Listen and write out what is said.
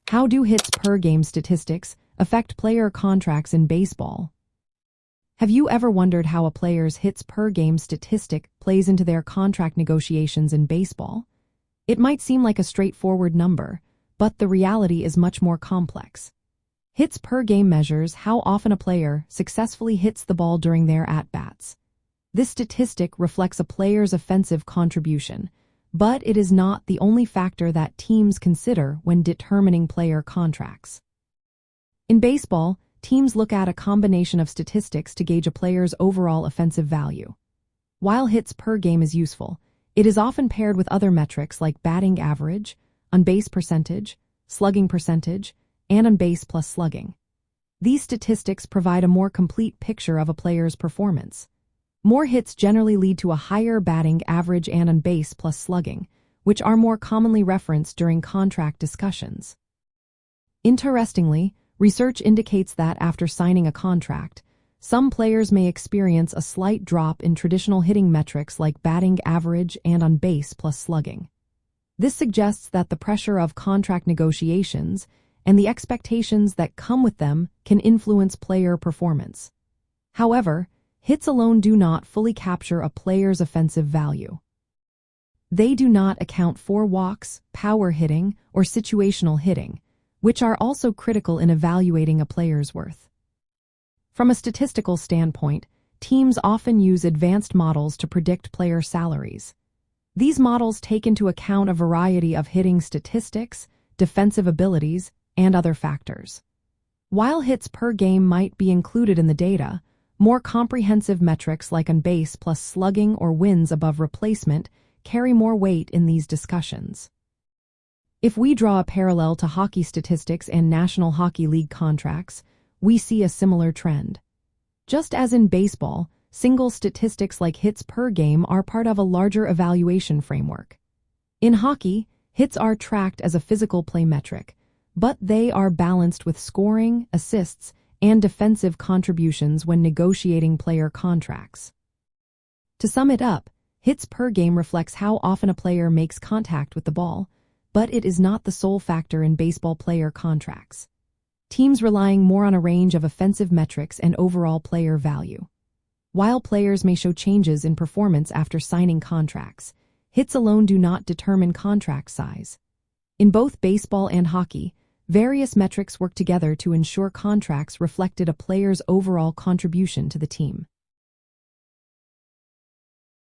How do hits per game statistics affect player contracts in baseball? Have you ever wondered how a player's hits per game statistic plays into their contract negotiations in baseball? It might seem like a straightforward number, but the reality is much more complex. Hits per game measures how often a player successfully hits the ball during their at-bats. This statistic reflects a player's offensive contribution, but it is not the only factor that teams consider when determining player contracts. In baseball, teams look at a combination of statistics to gauge a player's overall offensive value. While hits per game is useful, it is often paired with other metrics like batting average, on-base percentage, slugging percentage, and on-base plus slugging. These statistics provide a more complete picture of a player's performance. More hits generally lead to a higher batting average and on-base plus slugging, which are more commonly referenced during contract discussions. Interestingly, research indicates that after signing a contract, some players may experience a slight drop in traditional hitting metrics like batting average and on-base plus slugging. This suggests that the pressure of contract negotiations and the expectations that come with them can influence player performance. However, hits alone do not fully capture a player's offensive value. They do not account for walks, power hitting, or situational hitting, which are also critical in evaluating a player's worth. From a statistical standpoint, teams often use advanced models to predict player salaries. These models take into account a variety of hitting statistics, defensive abilities, and other factors. While hits per game might be included in the data, more comprehensive metrics like on-base plus slugging or wins above replacement carry more weight in these discussions. If we draw a parallel to hockey statistics and National Hockey League contracts, we see a similar trend. Just as in baseball, single statistics like hits per game are part of a larger evaluation framework. In hockey, hits are tracked as a physical play metric, but they are balanced with scoring, assists, and defensive contributions when negotiating player contracts. To sum it up, hits per game reflects how often a player makes contact with the ball, but it is not the sole factor in baseball player contracts. Teams relying more on a range of offensive metrics and overall player value. While players may show changes in performance after signing contracts, hits alone do not determine contract size. In both baseball and hockey, various metrics work together to ensure contracts reflected a player's overall contribution to the team.